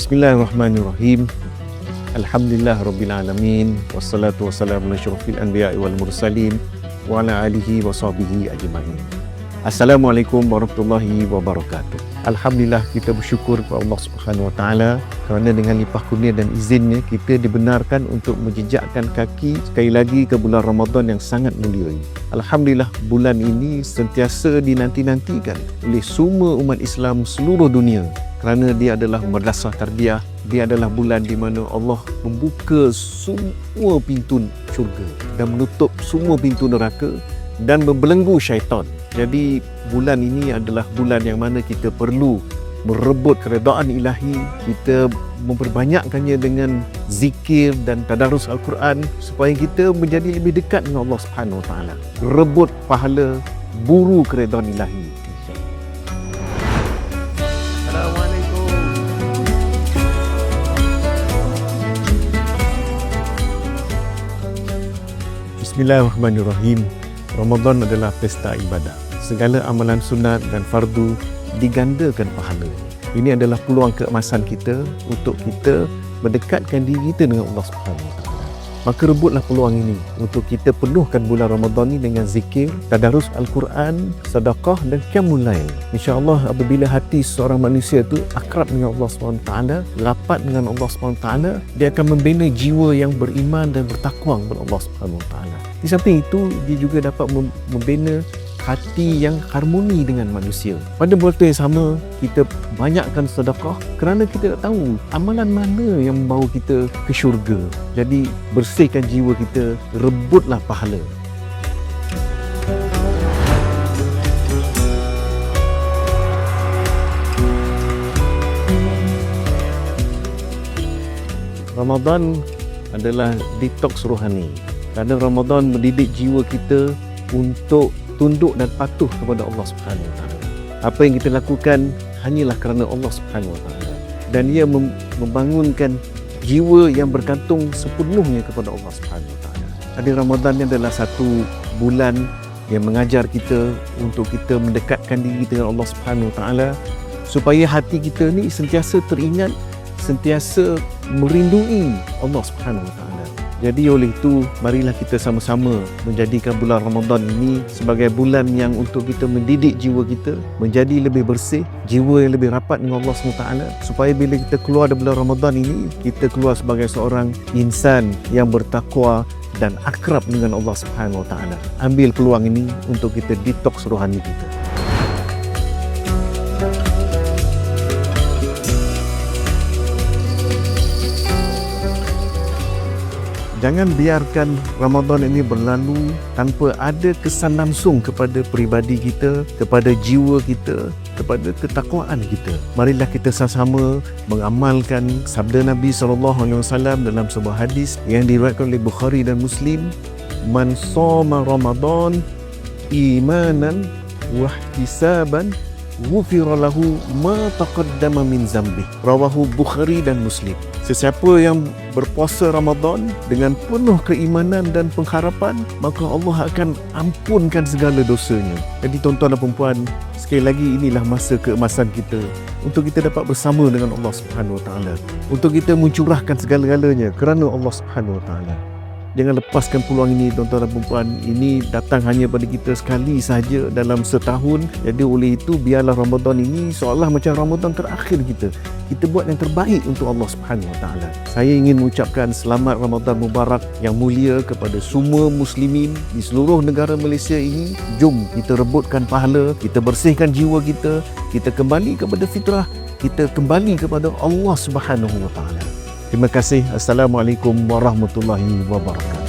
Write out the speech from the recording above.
Bismillahirrahmanirrahim. Alhamdulillah Rabbil Alamin. Wassalatu wassalamu ala syurafil anbiya'i wal mursalin wa ala alihi wa sahbihi ajma'in. Assalamualaikum warahmatullahi wabarakatuh. Alhamdulillah, kita bersyukur kepada Allah Subhanahu Wa Taala kerana dengan limpah kurnia dan izinnya kita dibenarkan untuk menjejakkan kaki sekali lagi ke bulan Ramadan yang sangat mulia ini. Alhamdulillah, bulan ini sentiasa dinanti-nantikan oleh semua umat Islam seluruh dunia kerana dia adalah madrasah tarbiyah. Dia adalah bulan di mana Allah membuka semua pintu syurga dan menutup semua pintu neraka dan membelenggu syaitan. Jadi bulan ini adalah bulan yang mana kita perlu merebut keredaan ilahi, kita memperbanyakkannya dengan zikir dan tadarus Al-Quran supaya kita menjadi lebih dekat dengan Allah Subhanahu Wa Taala. Rebut pahala, buru keredaan ilahi. Assalamualaikum. Bismillahirrahmanirrahim. Ramadan adalah pesta ibadah. Segala amalan sunat dan fardu digandakan pahalanya. Ini adalah peluang keemasan kita untuk kita mendekatkan diri kita dengan Allah Subhanahu Wa Taala. Maka rebutlah peluang ini untuk kita penuhkan bulan Ramadan ini dengan zikir, tadarus Al-Quran, sedekah dan qiyamul lail. Insya-Allah apabila hati seorang manusia itu akrab dengan Allah Subhanahu Wa Taala, rapat dengan Allah Subhanahu Wa Taala, dia akan membina jiwa yang beriman dan bertakwa kepada Allah Subhanahu Wa Taala. Di samping itu, dia juga dapat membina hati yang harmoni dengan manusia. Pada waktu yang sama, kita banyakkan sedekah kerana kita tak tahu amalan mana yang membawa kita ke syurga. Jadi, bersihkan jiwa kita, rebutlah pahala. Ramadan adalah detoks rohani. Kerana Ramadan mendidik jiwa kita untuk tunduk dan patuh kepada Allah Subhanahu Wa Taala. Apa yang kita lakukan hanyalah kerana Allah Subhanahu Wa Taala, dan ia membangunkan jiwa yang bergantung sepenuhnya kepada Allah Subhanahu Wa Taala. Jadi Ramadan ini adalah satu bulan yang mengajar kita untuk kita mendekatkan diri dengan Allah Subhanahu Wa Taala supaya hati kita ni sentiasa teringat, sentiasa merindui Allah Subhanahu Wa Taala. Jadi oleh itu, marilah kita sama-sama menjadikan bulan Ramadan ini sebagai bulan yang untuk kita mendidik jiwa kita menjadi lebih bersih, jiwa yang lebih rapat dengan Allah SWT, supaya bila kita keluar dari bulan Ramadan ini, kita keluar sebagai seorang insan yang bertakwa dan akrab dengan Allah Subhanahu Wa Taala. Ambil peluang ini untuk kita detoks rohani kita. Jangan biarkan Ramadan ini berlalu tanpa ada kesan langsung kepada peribadi kita, kepada jiwa kita, kepada ketakwaan kita. Marilah kita sama-sama mengamalkan sabda Nabi SAW dalam sebuah hadis yang diriwayatkan oleh Bukhari dan Muslim. Man shoma Ramadan imanan wa ihtisaban ghufira lahu ma taqaddama min dzambi. Rawahu Bukhari dan Muslim. Sesiapa yang berpuasa Ramadan dengan penuh keimanan dan pengharapan, maka Allah akan ampunkan segala dosanya. Jadi tuan-tuan dan puan-puan, sekali lagi inilah masa keemasan kita untuk kita dapat bersama dengan Allah Subhanahu Wa Taala, untuk kita mencurahkan segala-galanya kerana Allah Subhanahu Wa Taala. Jangan lepaskan peluang ini, tuan-tuan dan puan-puan. Ini datang hanya pada kita sekali sahaja dalam setahun. Jadi oleh itu, biarlah Ramadan ini seolah macam Ramadan terakhir kita. Kita buat yang terbaik untuk Allah Subhanahu Wa Taala. Saya ingin mengucapkan selamat Ramadan Mubarak yang mulia kepada semua muslimin di seluruh negara Malaysia ini. Jom kita rebutkan pahala, kita bersihkan jiwa kita, kita kembali kepada fitrah, kita kembali kepada Allah Subhanahu Wa Taala. Terima kasih. Assalamualaikum warahmatullahi wabarakatuh.